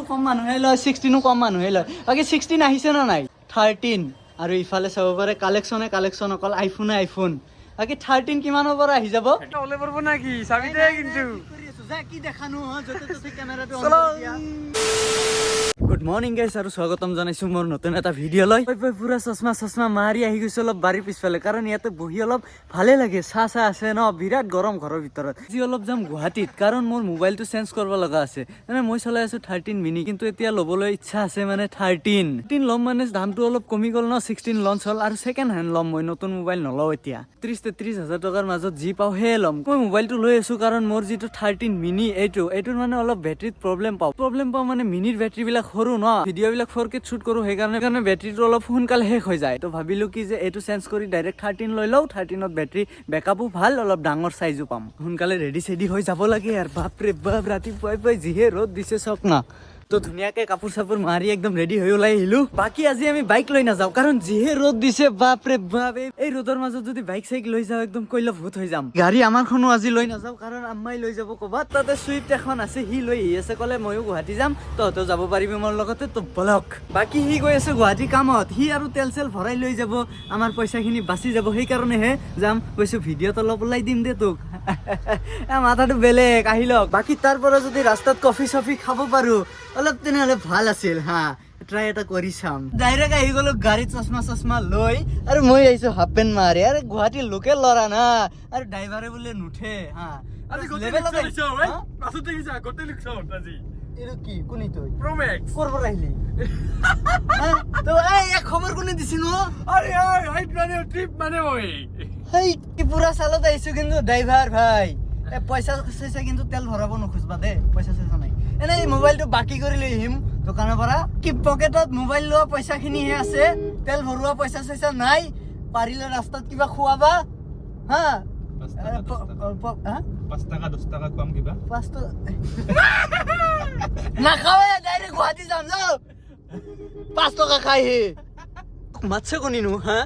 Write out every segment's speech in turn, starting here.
কম মানুহে লয় 16 কম মানুহে লয় বাকি 16 আহিছে না নাই 13 আৰু ইফালে চাব পাৰে কালেকচন অকল আইফোন বাকি 13 কিমানৰ পৰা আহি যাব ওলে পৰব নাকি চাবি দে কিন্তু কি দেখানো যতে ততে ক্যামেৰাটো অন কৰি দিয়া গুড মৰ্নিং গাইস আৰু স্বাগতম জনাইছো মোৰ নতুন এটা ভিডিঅ লৈ পুৰা চশমা মাৰি আহি গৈছে অলপ বাৰী পিছফালে কাৰণ ইয়াতে বহি অলপ ভালে লাগে চাহ আছে ন বিৰাট গৰম ঘৰৰ ভিতৰত আজি অলপ যাম গুৱাহাটীত কাৰণ মোৰ মোবাইলটো চেঞ্জ কৰিব লগা আছে মানে মই চলাই আছো 13 মিনি কিন্তু এতিয়া ল'বলৈ ইচ্ছা আছে মানে 13 ল'ম মানে দামটো অলপ কমি গ'ল ন 16 লঞ্চ হ'ল আৰু সেকেন্ড হেণ্ড ল'ম মই নতুন মোবাইল নলওঁ এতিয়া 30-33,000 টকাৰ মাজত যি পাওঁ সেয়ে ল'ম মই মোবাইলটো লৈ আছো কাৰণ মোৰ যিটো 13 মিনি এইটোৰ মানে অলপ বেটাৰীত প্ৰব্লেম পাওঁ মানে মিনিৰ বেটাৰী বিলাক সৰু ন ভিডিঅ' বিলাক 4K শ্বুট কৰো সেইকাৰণে বেটাৰীটো অলপ সোনকালে শেষ হৈ যায় তো ভাবিলো কি যে এইটো চেঞ্জ কৰি ডাইৰেক্ট 13 লৈ লওঁ 13ত বেটাৰী বেকআপো ভাল অলপ ডাঙৰ সাইজো পাম সোনকালে ৰেডি হৈ যাব লাগে আৰু বাপৰে বাপ ৰাতিপুৱাই যিহে ৰ'দ দিছে চক না তো ধুনীয়াকে কাপোৰ চাপোৰ মাৰি একদম ৰেডি হৈ ওলাই আহিলো বাকি আজি আমি বাইক লৈ নাযাওঁ কাৰণ যিহে ৰ'দ দিছে বাপৰে বাপ এই ৰ'দৰ মাজত যদি বাইক চাইক লৈ যাওঁ একদম কৈলা ভূত হৈ যাম গাড়ী আমাৰখনো আজি লৈ নাযাওঁ কাৰণ আম্মাই লৈ যাব ক'বাত তাতে সুইফ্ট এখন আছে সি লৈ আহি আছে ক'লে ময়ো গুৱাহাটী যাম তহঁতেও যাব পাৰিবি মোৰ লগতে তো বলক বাকি সি গৈ আছে গুৱাহাটী কামত সি আৰু তেল চেল ভৰাই লৈ যাব আমাৰ পইচাখিনি বাচি যাব সেইকাৰণেহে যাম কৈছো ভিডিঅ'ত অলপ ওলাই দিম দে তোক মাথাটো বেলেগ আহি লওক বাকি তাৰ পৰা যদি ৰাস্তাত কফি চফি খাব পাৰো অলপ তেনেহ'লে ভাল আছিল হা ট্ৰাই এটা কৰি চাম ডাইৰেক্ট আহি গ'লো গাড়ীত চশমা লৈ আৰু মই আহিছো হাফ পেণ্ট মাৰি আৰে গুৱাহাটীৰ লোকেল ল'ৰা না আৰু ড্ৰাইভাৰে বোলে নুঠে হা খবৰ কোনে দিছিল পুৰা চালত আহিছো কিন্তু ড্ৰাইভাৰ ভাই পইচা চাইছা কিন্তু তেল ভৰাব নোখোজবা দে পইচা চাইছা নাই এনেই মোবাইলটো বাকি কৰি লৈ আহিম দোকানৰ পৰা কি পকেটত মোবাইল লোৱা পইচা খিনিহে আছে তেল ভৰোৱা পইচা চাইছা নাই পাৰিলে ৰাস্তাত কিবা খুৱাবা হা 5 টাকা 10 টাকা কম কিবা 5 টাকা নাখাওয়ে ডাইৰেক্ট গুৱাহাটী যাম যাও 5 টকা খাই হে মাছে কোনিনো হা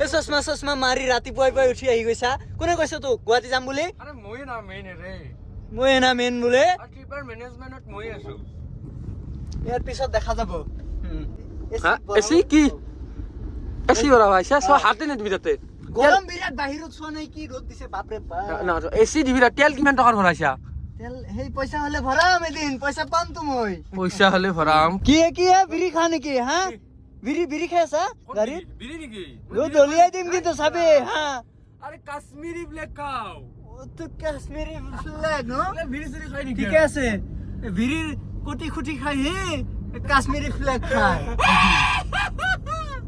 এই চশমা মাৰি ৰাতিপুৱাই উঠি আহি গৈছা কোনে কৈছে তোক গুৱাহাটী যাম বুলি আৰে মই না মেইন ৰে মই না মেইন বোলে ট্ৰিপৰ মেনেজমেন্টত মই আছো ইয়াৰ পিছত দেখা যাব এসি কি এসি বৰা ভাইছা সব হাতে নে দিবি তাতে গৰম বিৰাট বাহিৰত চোৱা নাই কি ৰ'দ দিছে বাপৰে বাপ না এসি দিবি তেল কিমান টকাৰ ভৰাইছা তেল হেই পইচা হলে ভৰাম এদিন পইচা পাম তো মই পইচা হলে ভৰাম কি বিৰি খা নেকি হা বিৰি খাইছা গাড়ীত বিৰি নেকি দলিয়াই দিম কিন্তু চাবি হা আৰে কাশ্মীৰি ব্ল্যাক খাও ও তো কাশ্মীৰি ব্ল্যাক ন বিৰি সৰি খাই নেকি ঠিক আছে বিৰিৰ কোটি খুটি খাই হে কাশ্মীৰি ফ্লেগ খায়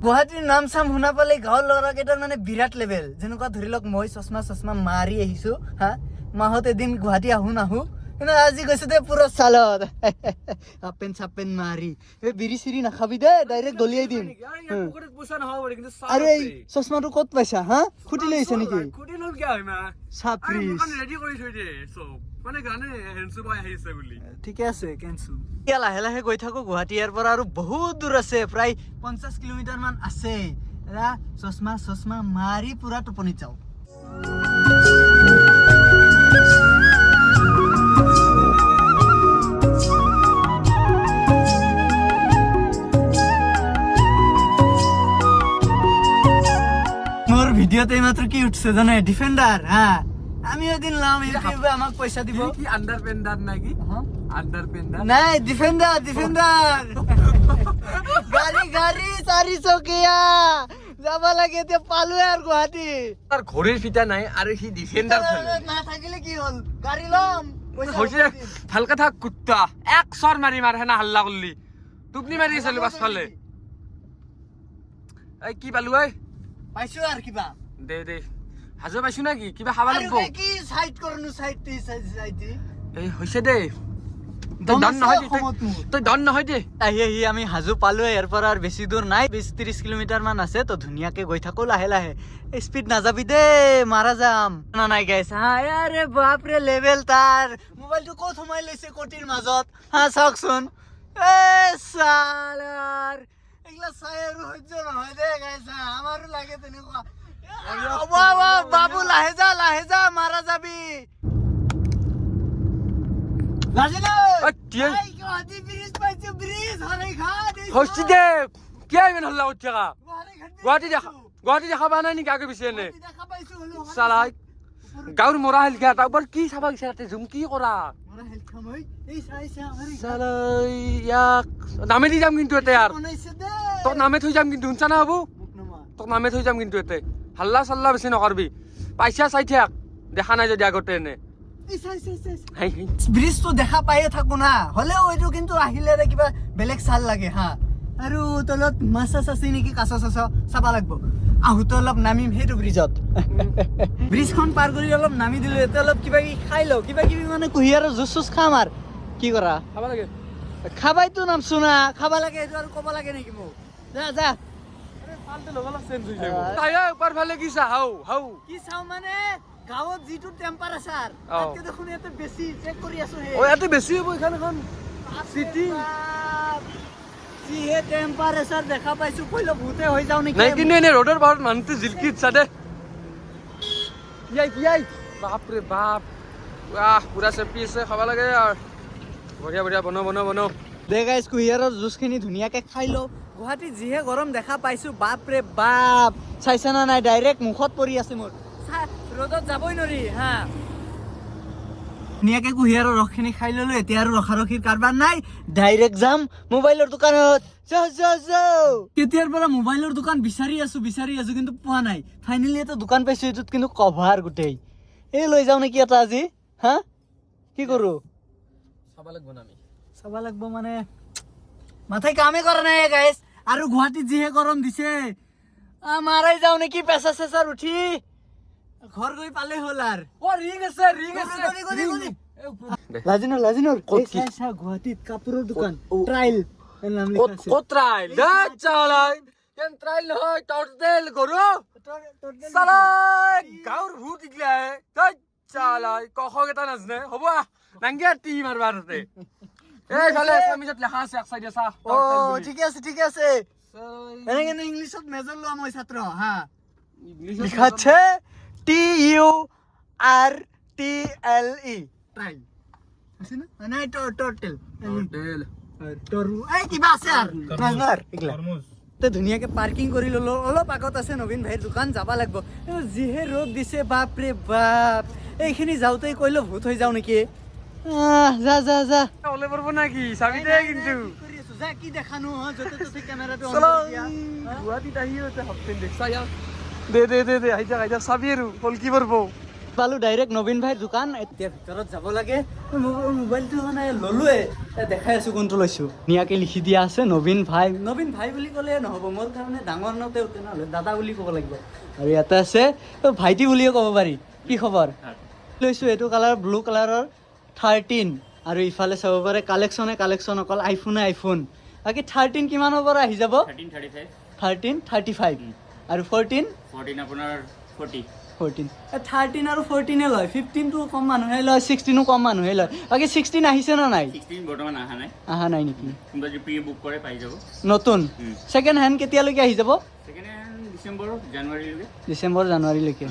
গুৱাহাটীৰ নাম চাম শুনা পালে গাঁৱৰ ল'ৰা কেইটাৰ মানে বিৰাট লেভেল যেনেকুৱা ধৰি লওক মই চশমা মাৰি আহিছো হা মাহত এদিন গুৱাহাটী নাহো কিন্তু আজি গৈছো দে পুৰা চালত হাফ পেণ্ট মাৰি এই বিৰি চিৰি নাখাবি দে ডাইৰেক্ট দলিয়াই দিম আৰে এই চশমাটো ক'ত পাইছা হা খুটি লৈছে নেকি ঠিকে আছে কেনচু এতিয়া লাহে গৈ থাকো গুৱাহাটী ইয়াৰ পৰা আৰু বহুত দূৰ আছে প্ৰায় 50 কিলোমিটাৰ মান আছে চশমা মাৰি পুৰা টোপনি যাওঁ ভিডিওতে মাত্র কি উঠছে জানে ডিফেন্ডার হ্যাঁ আমি ওদিন লাম ইউটিউবে আমাক পয়সা দিব কি আন্ডারপেন্ডার নাকি আন্ডারপেন্ডার নাই ডিফেন্ডার গাড়ি 4 চকিয়া যাব লাগে তে পালো আর গুৱাহাটী তার ঘড়ির ফিতা নাই আর হি ডিফেন্ডার না থাকিলে কি হল গাড়ি লম পয়সা হালকা থাক কুত্তা এক সর মারি না হাল্লা করলি টুপনি মারি চলি বাস ফালে এই কি পালু এই পাইছো আর কিবা দে হাজো পাইছো নাকি কিবা খাবা লাগবো আরে কি সাইড করনু সাইড এই হইছে দে তই ডন নহয় দে আহি আমি হাজো পালো ইয়াৰ পৰা আৰু বেছি দূৰ নাই 20-30 কিলোমিটাৰ মান আছে তো ধুনীয়াকে গৈ থাকো লাহে স্পীড নাযাবি দে মাৰা যাম না নাই গাইছ আৰে বাপ ৰে লেভেল তাৰ মোবাইলটো ক'ত সোমাই লৈছে কোটিৰ মাজত হা চাওকচোন এ সালাৰ এগলা চাই আৰু সহ্য নহয় দে গাইছ আমাৰো লাগে তেনেকুৱা বাবু লাহে যা যাবি লাজিনা গুৱাহাটী ব্ৰিজ পাইছো ব্ৰিজ হৰাই ঘাট হস্তি দে কিয় ইমান হাল্লা কৰছে গুৱাহাটী দেখা পা নাই নেকি আগে পিছে এনে দেখা পাইছো হলো চালা গাঁৱৰ মৰা হেল গা তাৰ কি চাবা গৈছে তাতে জুম কি কৰা মৰা হেল খামই এই চাইছা হৰাই চালা ইয়াক নামে দি যাম কিন্তু এতে আর বনাইছে দে তোক নামে থৈ যাম কিন্তু শুনছা না বাবু মোক নমা তোক নামে থৈ যাম কিন্তু এতে হাল্লা চাল্লা বেছি নকৰবি পাইছা চাই থাক দেখা নাই যদি আগতে এনে এই চাই হাই হাই ব্ৰিজটো দেখা পায়ে থাকো না হলেও এইটো কিন্তু আহিলে কিবা বেলেগ চাল লাগে হা আৰু তলত মাছ আছে নেকি কাছ চাছ চাব লাগিব আহোঁতে অলপ নামিম সেইটো ব্ৰিজত ব্ৰিজখন পাৰ কৰি অলপ নামি দিলো এতে অলপ কিবা কিবি খাই লওঁ কিবা কিবি মানে কুঁহিয়াৰৰ জুচ চুচ খাম আৰু কি কৰা খাবা লাগে খাবাইতো নামছো না খাবা লাগে এইটো আৰু ক'ব লাগে নেকি মোক যা যা পালতে লগালগ চেঞ্জ হৈ যাব তাই ওপৰ ফালে কি চা হাউ কি চাওঁ মানে গাঁৱত যিটো টেম্পাৰেচাৰ তাতকে দেখোন ইয়াতে বেছি চেক কৰি আছো হে ও ইয়াতে বেছি হ'ব এখন চিটি যিহে টেম্পাৰেচাৰ দেখা পাইছো কইলো ভূতে হৈ যাও নেকি নাই কিন্তু এনে ৰ'দৰ পাৰত মানুহটো জিলকি ইচ্ছা দে ইয়াই বাপ ৰে বাপ আহ পুৰা চেপি আছে খাব লাগে আৰু বঢ়িয়া বঢ়িয়া বনো দে গাইছ কুঁহিয়াৰৰ জুচখিনি ধুনীয়াকে খাই লওঁ গুৱাহাটীত যিহে গৰম দেখা পাইছো বাপ ৰে বাপ চাইছা না নাই ডাইৰেক্ট মুখত পৰি আছে মোৰ ৰ'দত যাবই নোৱাৰি হা ধুনীয়াকে কুঁহিয়াৰৰ ৰসখিনি খাই ললো এতিয়া আৰু ৰখাৰখিৰ কাৰবাৰ নাই ডাইৰেক্ট যাম মোবাইলৰ দোকানত যাও কেতিয়াৰ পৰা মোবাইলৰ দোকান বিচাৰি আছো কিন্তু পোৱা নাই ফাইনেলি এটা দোকান পাইছো এইটোত কিন্তু কভাৰ গোটেই এই লৈ যাও নেকি এটা আজি হা কি কৰো চাব লাগিব মানে মাথায় কামে কৰা নাই গাইছ আৰু গুৱাহাটীত যিহে গৰম দিছে মাৰাই যাও নেকি পেচা চেচাৰ উঠি ঘৰ গৈ পালে হ'ল আৰু ৰিং আছে লাজিনৰ ক'ত কি? গুৱাহাটীত কাপোৰৰ দোকান ট্ৰাইল নাম লিখা আছে কত ট্ৰাইল দা চালাই কেন ট্ৰাইল নহয় টৰ্টেল গৰু চালাই গাঁৱৰ ভূত ইগলা দা চালাই কখ কেটা নাজনে হ'ব নাংগে টি মারবার হতে এই ফালে সামিজত লেখা আছে এক সাইডে চা অ ঠিকে আছে এনেকে ইংলিছত মেজৰ লোৱা মই ছাত্ৰ হা লিখা আছে TURTLE ট্ৰাইল আছে না নাই টৰ্টেল টৰ্টেল টৰু এই কিবা আছে আৰু নাজনাৰ ইগলা তে ধুনীয়াকে পাৰ্কিং কৰি ললো অলপ আগত আছে নবীন ভাইৰ দোকান যাব লাগিব যিহে ৰ'দ দিছে বাপ ৰে বাপ এইখিনি যাওঁতেই কইলো ভূত হৈ যাও নেকি যা ওলে পড়ব নাকি চাবি দে কিন্তু কৰি আছো যা কি দেখানো যতে ততে কেমেৰাটো অন চলো কৰি দিয়া গুৱাহাটীত আহি হতে হপতেন দেখছা ইয়াৰ দে আইজা চাবি আৰু হল কি পড়ব পালো ডাইৰেক্ট নবীন ভাইৰ দোকান এতিয়া ভিতৰত যাব লাগে মোবাইলটো মানে ললোৱে দেখাই আছো কোনটো লৈছো ধুনীয়াকে লিখি দিয়া আছে নবীন ভাই বুলি ক'লে নহ'ব মোৰ কাৰণে ডাঙৰ নতে উঠে নহ'লে দাদা বুলি ক'ব লাগিব আৰু ইয়াতে আছে ভাইটি বুলিও ক'ব পাৰি কি খবৰ লৈছো এইটো কালাৰ ব্লু কালাৰৰ 13 আৰু ইফালে চাব পাৰে কালেকশ্যন অকল আইফোন বাকী 13 কিমানৰ পৰা আহি যাব 1335 আৰু 14 আপোনাৰ 40 13 আৰু 14 লয় 15 টো কম মানুহে লয় 16 কম মানুহে লয় বাকি 16 আহিছে না নাই 16 বৰ্তমান আহা নাই নেকি কোনবা যদি প্ৰি বুক কৰে পাই যাব নতুন সেকেন্ড হেণ্ড কেতিয়ালৈকে আহি যাব সেকেন্ড হ্যান্ড ডিসেম্বৰ জানুৱাৰীলৈকে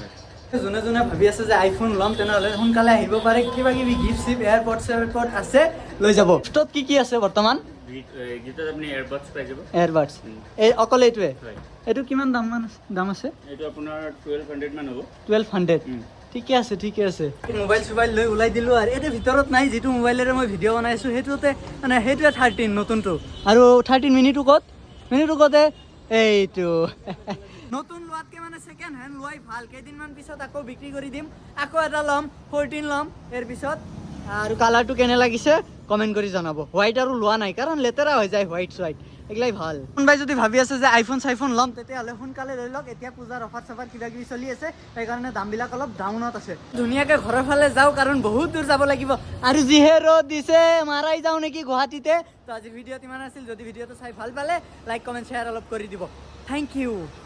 যোনে ভাবি আছে যে আইফোন ল'ম তেনেহ'লে সোনকালে আহিব পাৰে কিবা কিবি গিফ্ট চিফ্ট এয়াৰপড আছে লৈ যাব ষ্টক কি আছে বৰ্তমান গিফটত আপুনি এয়াৰবাডছ পাই যাব এয়াৰবাডছ এই অকল এইটোৱে এইটো কিমান দাম আছে এইটো আপোনাৰ 1200 মান হ'ব 1200 ঠিকে আছে মোবাইল লৈ ওলাই দিলো আৰু এইটো ভিতৰত নাই যিটো মোবাইলেৰে মই ভিডিঅ' বনাইছো সেইটোতে মানে সেইটোৱে 13 নতুনটো আৰু 13 মিনিটো ক'তে এইটো নতুন লোৱাতকে মানে সেকেন্ড হ্যান্ড লোৱাই ভাল কেইদিনমান পিছত আকৌ বিক্ৰী কৰি দিম আকৌ এটা ল'ম 14 ল'ম এৰ পিছত আৰু কালাৰটো কেনে লাগিছে কমেন্ট কৰি জনাব হোৱাইট আৰু লোৱা নাই কাৰণ লেতেৰা হৈ যায় হোৱাইট এগলাই ভাল কোনবাই যদি ভাবি আছে যে আইফোন ল'ম তেতিয়াহ'লে সোনকালে লৈ লওক এতিয়া পূজাৰ অফাৰ কিবা কিবি চলি আছে সেইকাৰণে দামবিলাক অলপ ডাউনত আছে ধুনীয়াকে ঘৰৰ ফালে যাওঁ কাৰণ বহুত দূৰ যাব লাগিব আৰু যিহে ৰ'দ দিছে মাৰাই যাওঁ নেকি গুৱাহাটীতে তো আজি ভিডিঅ'ত ইমান আছিল যদি ভিডিঅ'টো চাই ভাল পালে লাইক কমেণ্ট শ্বেয়াৰ অলপ কৰি দিব থেংক ইউ